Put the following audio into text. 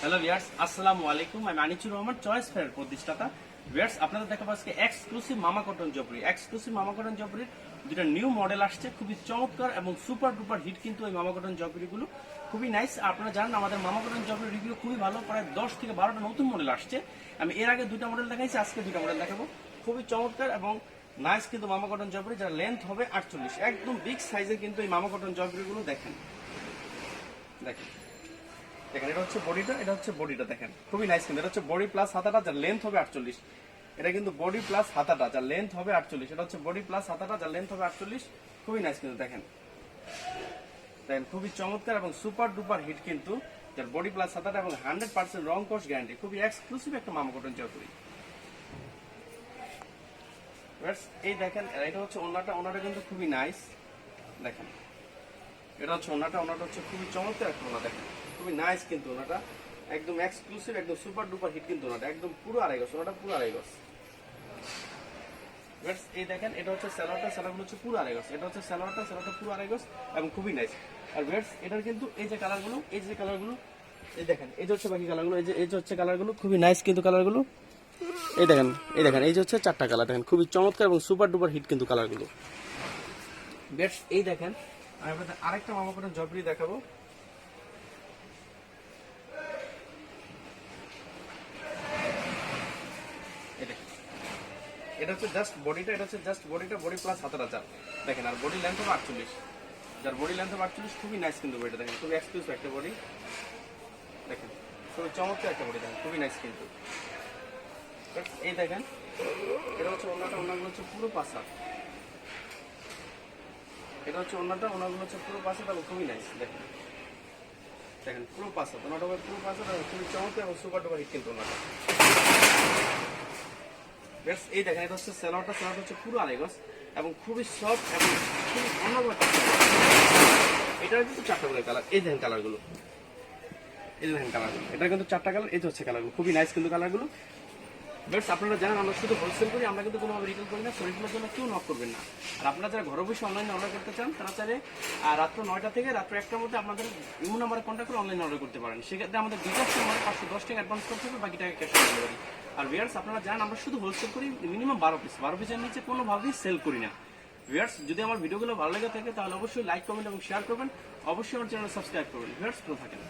Hello viewers, আসসালামু আলাইকুম। আমি আনিচুর রহমান, চয়েস ফেয়ার প্রতিষ্ঠাতা। ভিউয়ার্স, আপনাদের দেখাবো আজকে এক্সক্লুসিভ মামা কটন জবরির দুটো নিউ মডেল আসছে, খুবই চমৎকার এবং সুপার ডুপার হিট কিন্তু এই মামা কটন জবরিগুলো খুবই নাইস। আপনারা জানেন আমাদের মামা কটন জবরি রিভিউ খুবই ভালো, প্রায় 10 থেকে 12টা নতুন মডেল আসছে। আমি এর আগে দুটো মডেল দেখাইছি, আজকে দুটো মডেল দেখাবো। খুবই চমৎকার এবং নাইস কিন্তু মামা কটন জবরি, যার লেন্থ হবে 48, একদম বিগ সাইজের কিন্তু এই মামা কটন জবরিগুলো দেখেন। দেখেন এটা হচ্ছে বডিটা দেখেন, খুবই নাইস কিন্তু। এটা হচ্ছে বডি প্লাস হাতাটা, যার লেন্থ হবে 48। এটা কিন্তু বডি প্লাস হাতাটা, যার লেন্থ হবে 48। এটা হচ্ছে বডি প্লাস হাতাটা, যার লেন্থ হবে 48। খুবই নাইস কিন্তু দেখেন, খুবই চমৎকার এবং সুপার ডুপার হিট কিন্তু, যার বডি প্লাস হাতাটা এবং 100% রং কস গ্যারান্টি। খুবই এক্সক্লুসিভ একটা মামা কটন জবরি। এই দেখেন, এটা হচ্ছে ওনাটা কিন্তু খুবই নাইস দেখেন। এটা হচ্ছে ওনাটা হচ্ছে খুবই চমৎকার একটা ওনা দেখেন, খুবই নাইস কিন্তু ওনাটা, একদম এক্সক্লুসিভ, একদম সুপার ডুপার হিট কিন্তু ওনাটা, একদম পুরো আড়াই গজ, ওনাটা পুরো আড়াই গজ। এই দেখেন, এটা হচ্ছে স্যালোয়ারগুলো হচ্ছে পুরো আড়াই গজ। এটা হচ্ছে স্যালোয়ারটা পুরো আড়াই গজ এবং খুবই নাইস। আর ভিউয়ার্স, এটার কিন্তু এই যে কালারগুলো, এই দেখেন, এই যে হচ্ছে বাকি কালারগুলো, এই যে হচ্ছে কালারগুলো খুবই নাইস কিন্তু কালারগুলো। এই দেখেন, এই যে হচ্ছে 4টা কালার দেখেন, খুবই চমৎকার এবং সুপার ডুপার হিট কিন্তু কালারগুলো। ভিউয়ার্স, এই দেখেন, আমি আপনাদের আরেকটা মামা কটন জবরি দেখাবো। এটা হচ্ছে জাস্ট বডিটা, বডি প্লাস হাতাটা চাপ দেখেন। আর বডি লেন্থ হবে 48, যার বডি লেন্থ হবে 48। খুবই নাইস কিন্তু বডিটা দেখেন, খুবই এক্সক্লুসিভ একটা বডি দেখেন, খুবই চমৎকার একটা বডি দেখেন, খুবই নাইস কিন্তু। এই দেখেন, এটা হচ্ছে ওনাগুলো হচ্ছে পুরো পাঁচা। এটা হচ্ছে ওনাগুলো হচ্ছে পুরো পাঁচা এবং খুবই নাইস দেখেন। পুরো পাঁচা, ওনাটা পুরো পাঁচা, খুবই চমৎকার এবং সুপার ডুপার হিট কিন্তু ওনাটা। এই দেখেন, এটা হচ্ছে স্যালোয়ারটা হচ্ছে পুরো আড়াই গজ এবং খুবই সফট এবং খুবই অন্যরকম। এটার কিন্তু 4টা করে কালার, এই দেখেন কালারগুলো, এটা কিন্তু 4টা কালার, এই হচ্ছে কালারগুলো, খুবই নাইস কিন্তু কালারগুলো। বেশ, আপনারা জানেন আমরা শুধু হোলসেল করি, আমরা কিন্তু কোনোভাবে রিটেল করি না। শরীরের জন্য কেউ নক করবেন না। আর আপনারা যারা ঘরে বসে অনলাইনে অর্ডার করতে চান, তারা চাইলে রাত্র 9টা থেকে রাত্র 1টার মধ্যে আপনাদের ইমো নাম্বারে কন্ট্যাক্ট করে অনলাইনে অর্ডার করতে পারেন। সেক্ষেত্রে আমাদের বিকাশ নাম্বারে 510 টাকা অ্যাডভান্স করতে হবে, বাকি টাকা ক্যাশ অন ডেলিভারি। আর ভিউয়ার্স, আপনারা জানেন আমরা শুধু হোলসেল করি, মিনিমাম 12 পিসের নিচে কোনোভাবেই সেল করি না। ভিউয়ার্স, যদি আমার ভিডিওগুলো ভালো লেগে থাকে তাহলে অবশ্যই লাইক, কমেন্ট এবং শেয়ার করবেন। অবশ্যই আমার চ্যানেল সাবস্ক্রাইব করবেন। ভিউয়ার্স, ভালো থাকেন।